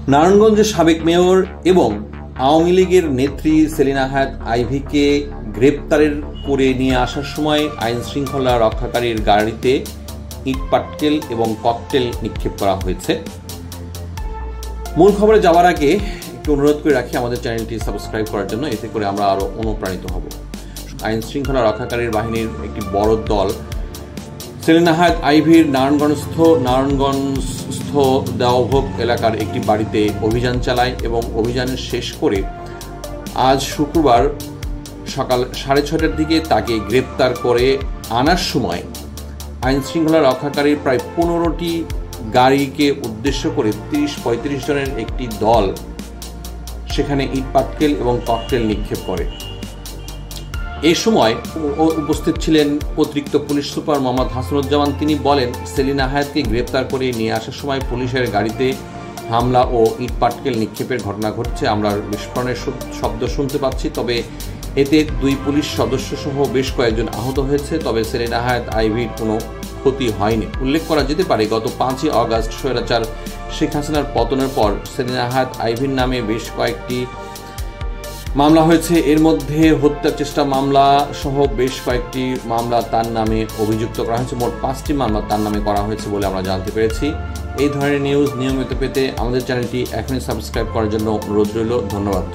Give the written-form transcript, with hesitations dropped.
নারায়ণগঞ্জের সাবেক মেয়র এবং আওয়ামী লীগের নেত্রী সেলিনা হায়াৎ আইভীকে গ্রেপ্তারের করে নিয়ে আসার সময় আইন শৃঙ্খলা রক্ষাকারীর গাড়িতে ইটপাটকেল এবং ককটেল নিক্ষেপ করা হয়েছে। মূল খবরে যাওয়ার আগে একটু অনুরোধ করে রাখি আমাদের চ্যানেলটি সাবস্ক্রাইব করার জন্য, এতে করে আমরা আরও অনুপ্রাণিত হব। আইন শৃঙ্খলা রক্ষাকারীর বাহিনীর একটি বড় দল সেলিনা হায়াৎ আইভীর নারায়ণগঞ্জস্থ দেওভোগ এলাকার একটি বাড়িতে অভিযান চালায় এবং অভিযান শেষ করে আজ শুক্রবার সকাল 6:30টার দিকে তাকে গ্রেপ্তার করে আনার সময় আইন শৃঙ্খলা রক্ষাকারীর প্রায় 15টি গাড়িকে উদ্দেশ্য করে 30-35 জনের একটি দল সেখানে ইটপাটকেল এবং ককটেল নিক্ষেপ করে। এই সময় উপস্থিত ছিলেন অতিরিক্ত পুলিশ সুপার মোহাম্মদ হাসানুজ্জামান। তিনি বলেন, সেলিনা হায়াৎকে গ্রেপ্তার করে নিয়ে আসার সময় পুলিশের গাড়িতে হামলা ও ইটপাটকেল নিক্ষেপের ঘটনা ঘটছে। আমরা বিস্ফোরণের শব্দ শুনতে পাচ্ছি, তবে এতে 2 পুলিশ সদস্য সহ বেশ কয়েকজন আহত হয়েছে। তবে সেলিনা হায়াৎ আইভীর কোনো ক্ষতি হয়নি। উল্লেখ করা যেতে পারে, গত 5 আগস্ট স্বৈরাচার শেখ হাসিনার পতনের পর সেলিনা হায়াৎ আইভীর নামে বেশ কয়েকটি মামলা হয়েছে। এর মধ্যে হত্যা চেষ্টা মামলা সহ বেশ কয়েকটি মামলা তার নামে অভিযুক্ত করা হয়েছে। মোট 5টি মামলা তার নামে করা হয়েছে বলে আমরা জানতে পেরেছি। এই ধরনের নিউজ নিয়মিত পেতে আমাদের চ্যানেলটি এখনই সাবস্ক্রাইব করার জন্য অনুরোধ রইল। ধন্যবাদ।